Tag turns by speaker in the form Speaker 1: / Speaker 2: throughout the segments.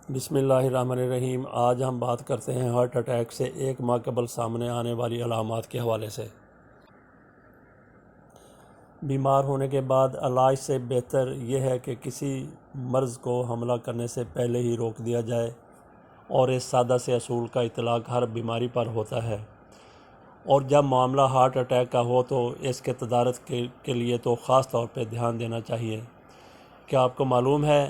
Speaker 1: بسم اللہ الرحمن الرحیم۔ آج ہم بات کرتے ہیں ہارٹ اٹیک سے ایک ماہ قبل سامنے آنے والی علامات کے حوالے سے۔ بیمار ہونے کے بعد علاج سے بہتر یہ ہے کہ کسی مرض کو حملہ کرنے سے پہلے ہی روک دیا جائے، اور اس سادہ سے اصول کا اطلاق ہر بیماری پر ہوتا ہے، اور جب معاملہ ہارٹ اٹیک کا ہو تو اس کے تدارک کے لیے تو خاص طور پہ دھیان دینا چاہیے۔ کیا آپ کو معلوم ہے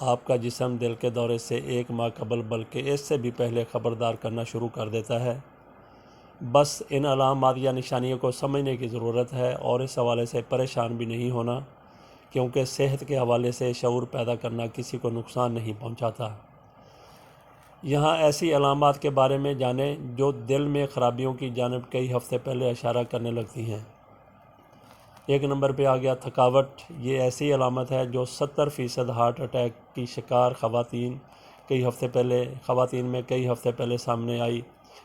Speaker 1: آپ کا جسم دل کے دورے سے ایک ماہ قبل بلکہ اس سے بھی پہلے خبردار کرنا شروع کر دیتا ہے؟ بس ان علامات یا نشانیوں کو سمجھنے کی ضرورت ہے، اور اس حوالے سے پریشان بھی نہیں ہونا، کیونکہ صحت کے حوالے سے شعور پیدا کرنا کسی کو نقصان نہیں پہنچاتا۔ یہاں ایسی علامات کے بارے میں جانیں جو دل میں خرابیوں کی جانب کئی ہفتے پہلے اشارہ کرنے لگتی ہیں۔ ایک نمبر پہ آ گیا تھکاوٹ۔ یہ ایسی علامت ہے جو 70% ہارٹ اٹیک کی شکار خواتین میں کئی ہفتے پہلے سامنے آئی۔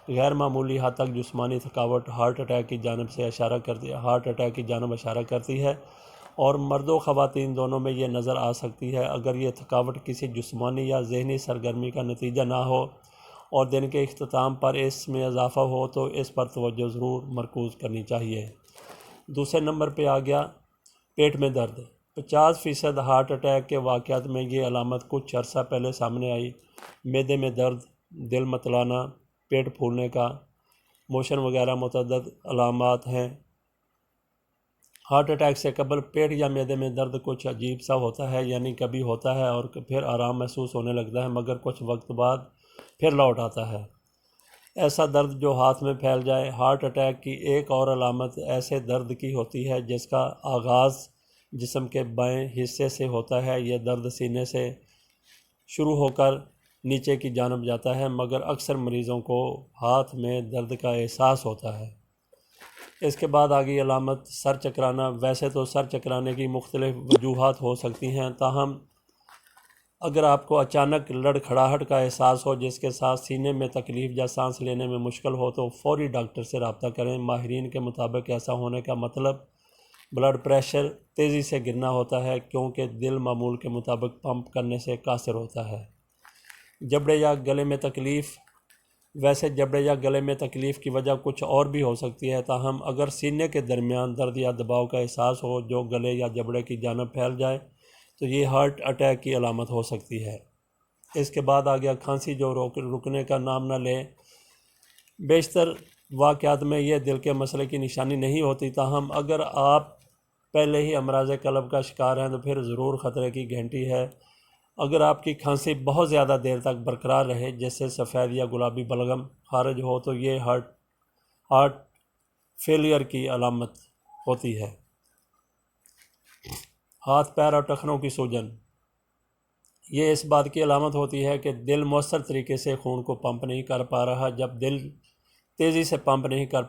Speaker 1: غیر معمولی حد تک جسمانی تھکاوٹ ہارٹ اٹیک کی جانب اشارہ کرتی ہے، اور مرد و خواتین دونوں میں یہ نظر آ سکتی ہے۔ اگر یہ تھکاوٹ کسی جسمانی یا ذہنی سرگرمی کا نتیجہ نہ ہو اور دن کے اختتام پر اس میں اضافہ ہو تو اس پر توجہ ضرور مرکوز کرنی چاہیے۔ دوسرے نمبر پہ آ گیا پیٹ میں درد۔ 50% ہارٹ اٹیک کے واقعات میں یہ علامت کچھ عرصہ پہلے سامنے آئی۔ معدے میں درد، دل متلانا، پیٹ پھولنے کا موشن وغیرہ متعدد علامات ہیں۔ ہارٹ اٹیک سے قبل پیٹ یا معدے میں درد کچھ عجیب سا ہوتا ہے، یعنی کبھی ہوتا ہے اور پھر آرام محسوس ہونے لگتا ہے، مگر کچھ وقت بعد پھر لوٹ آتا ہے۔ ایسا درد جو ہاتھ میں پھیل جائے۔ ہارٹ اٹیک کی ایک اور علامت ایسے درد کی ہوتی ہے جس کا آغاز جسم کے بائیں حصے سے ہوتا ہے۔ یہ درد سینے سے شروع ہو کر نیچے کی جانب جاتا ہے، مگر اکثر مریضوں کو ہاتھ میں درد کا احساس ہوتا ہے۔ اس کے بعد آگئی علامت سر چکرانا۔ ویسے تو سر چکرانے کی مختلف وجوہات ہو سکتی ہیں، تاہم اگر آپ کو اچانک لڑکھڑاہٹ کا احساس ہو جس کے ساتھ سینے میں تکلیف یا سانس لینے میں مشکل ہو تو فوری ڈاکٹر سے رابطہ کریں۔ ماہرین کے مطابق ایسا ہونے کا مطلب بلڈ پریشر تیزی سے گرنا ہوتا ہے، کیونکہ دل معمول کے مطابق پمپ کرنے سے قاصر ہوتا ہے۔ جبڑے یا گلے میں تکلیف۔ ویسے جبڑے یا گلے میں تکلیف کی وجہ کچھ اور بھی ہو سکتی ہے، تاہم اگر سینے کے درمیان درد یا دباؤ کا احساس ہو جو گلے یا جبڑے کی جانب پھیل جائے تو یہ ہارٹ اٹیک کی علامت ہو سکتی ہے۔ اس کے بعد آ گیا کھانسی جو رکنے کا نام نہ لے۔ بیشتر واقعات میں یہ دل کے مسئلے کی نشانی نہیں ہوتی، تاہم اگر آپ پہلے ہی امراض قلب کا شکار ہیں تو پھر ضرور خطرے کی گھنٹی ہے۔ اگر آپ کی کھانسی بہت زیادہ دیر تک برقرار رہے، جس سے سفید یا گلابی بلغم خارج ہو، تو یہ ہارٹ فیلئر کی علامت ہوتی ہے۔ ہاتھ، پیر اور ٹخنوں کی سوجن۔ یہ اس بات کی علامت ہوتی ہے کہ دل مؤثر طریقے سے خون کو پمپ نہیں کر پا رہا۔ جب دل تیزی سے پمپ نہیں کر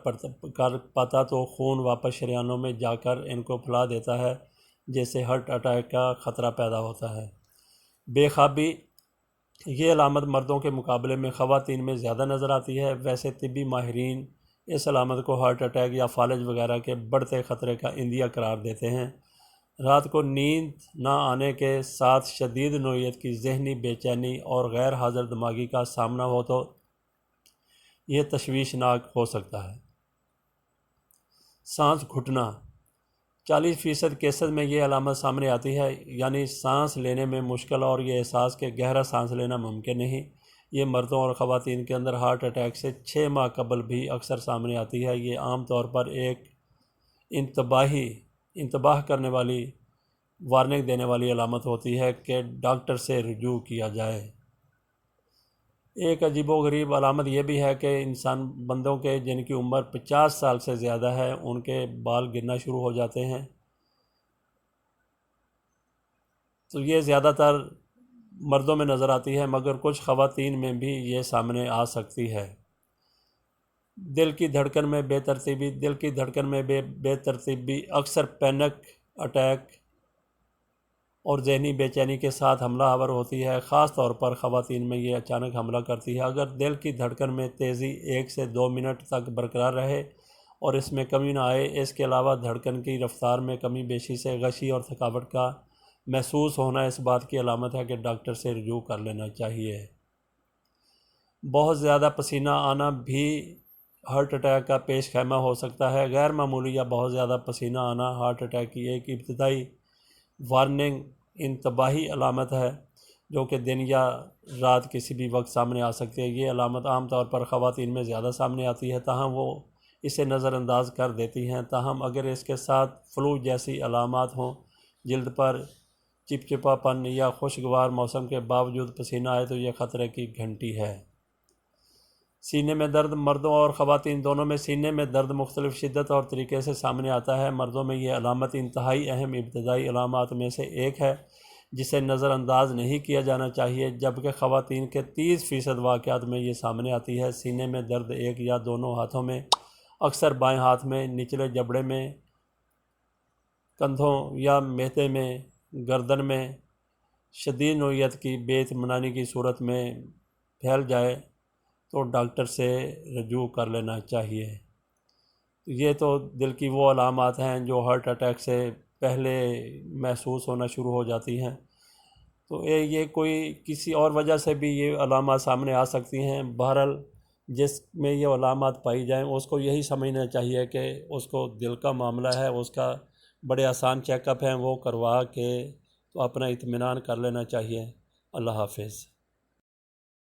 Speaker 1: پاتا تو خون واپس شریانوں میں جا کر ان کو پھلا دیتا ہے، جس سے ہارٹ اٹیک کا خطرہ پیدا ہوتا ہے۔ بے خوابی۔ یہ علامت مردوں کے مقابلے میں خواتین میں زیادہ نظر آتی ہے۔ ویسے طبی ماہرین اس علامت کو ہارٹ اٹیک یا فالج وغیرہ کے بڑھتے خطرے کا عندیہ قرار دیتے ہیں۔ رات کو نیند نہ آنے کے ساتھ شدید نوعیت کی ذہنی بے چینی اور غیر حاضر دماغی کا سامنا ہو تو یہ تشویشناک ہو سکتا ہے۔ سانس گھٹنا۔ 40% کیسز میں یہ علامت سامنے آتی ہے، یعنی سانس لینے میں مشکل اور یہ احساس کہ گہرا سانس لینا ممکن نہیں۔ یہ مردوں اور خواتین کے اندر ہارٹ اٹیک سے 6 ماہ قبل بھی اکثر سامنے آتی ہے۔ یہ عام طور پر ایک انتباہ کرنے والی وارننگ دینے والی علامت ہوتی ہے کہ ڈاکٹر سے رجوع کیا جائے۔ ایک عجیب و غریب علامت یہ بھی ہے کہ بندوں کے جن کی عمر 50 سال سے زیادہ ہے ان کے بال گرنا شروع ہو جاتے ہیں۔ تو یہ زیادہ تر مردوں میں نظر آتی ہے، مگر کچھ خواتین میں بھی یہ سامنے آ سکتی ہے۔ دل کی دھڑکن میں بے ترتیبی اکثر پینک اٹیک اور ذہنی بے چینی کے ساتھ حملہ آور ہوتی ہے۔ خاص طور پر خواتین میں یہ اچانک حملہ کرتی ہے۔ اگر دل کی دھڑکن میں تیزی 1 سے 2 منٹ تک برقرار رہے اور اس میں کمی نہ آئے، اس کے علاوہ دھڑکن کی رفتار میں کمی بیشی سے غشی اور تھکاوٹ کا محسوس ہونا اس بات کی علامت ہے کہ ڈاکٹر سے رجوع کر لینا چاہیے۔ بہت زیادہ پسینہ آنا بھی ہارٹ اٹیک کا پیش خیمہ ہو سکتا ہے۔ غیر معمولی یا بہت زیادہ پسینہ آنا ہارٹ اٹیک کی ایک ابتدائی وارننگ انتباہی علامت ہے جو کہ دن یا رات کسی بھی وقت سامنے آ سکتی ہے۔ یہ علامت عام طور پر خواتین میں زیادہ سامنے آتی ہے، تاہم وہ اسے نظر انداز کر دیتی ہیں۔ تاہم اگر اس کے ساتھ فلو جیسی علامات ہوں، جلد پر چپچپا پن یا خوشگوار موسم کے باوجود پسینہ آئے تو یہ خطرے کی گھنٹی ہے۔ سینے میں درد مردوں اور خواتین دونوں میں سینے میں درد مختلف شدت اور طریقے سے سامنے آتا ہے۔ مردوں میں یہ علامت انتہائی اہم ابتدائی علامات میں سے ایک ہے جسے نظر انداز نہیں کیا جانا چاہیے، جبکہ خواتین کے 30% واقعات میں یہ سامنے آتی ہے۔ سینے میں درد ایک یا دونوں ہاتھوں میں، اکثر بائیں ہاتھ میں، نچلے جبڑے میں، کندھوں یا معدے میں، گردن میں، شدید نوعیت کی بے اطمینانی کی صورت میں پھیل جائے تو ڈاکٹر سے رجوع کر لینا چاہیے۔ یہ تو دل کی وہ علامات ہیں جو ہارٹ اٹیک سے پہلے محسوس ہونا شروع ہو جاتی ہیں۔ تو یہ کوئی کسی اور وجہ سے بھی یہ علامات سامنے آ سکتی ہیں۔ بہرحال جس میں یہ علامات پائی جائیں اس کو یہی سمجھنا چاہیے کہ اس کو دل کا معاملہ ہے، اس کا بڑے آسان چیک اپ ہیں، وہ کروا کے تو اپنا اطمینان کر لینا چاہیے۔ اللہ حافظ۔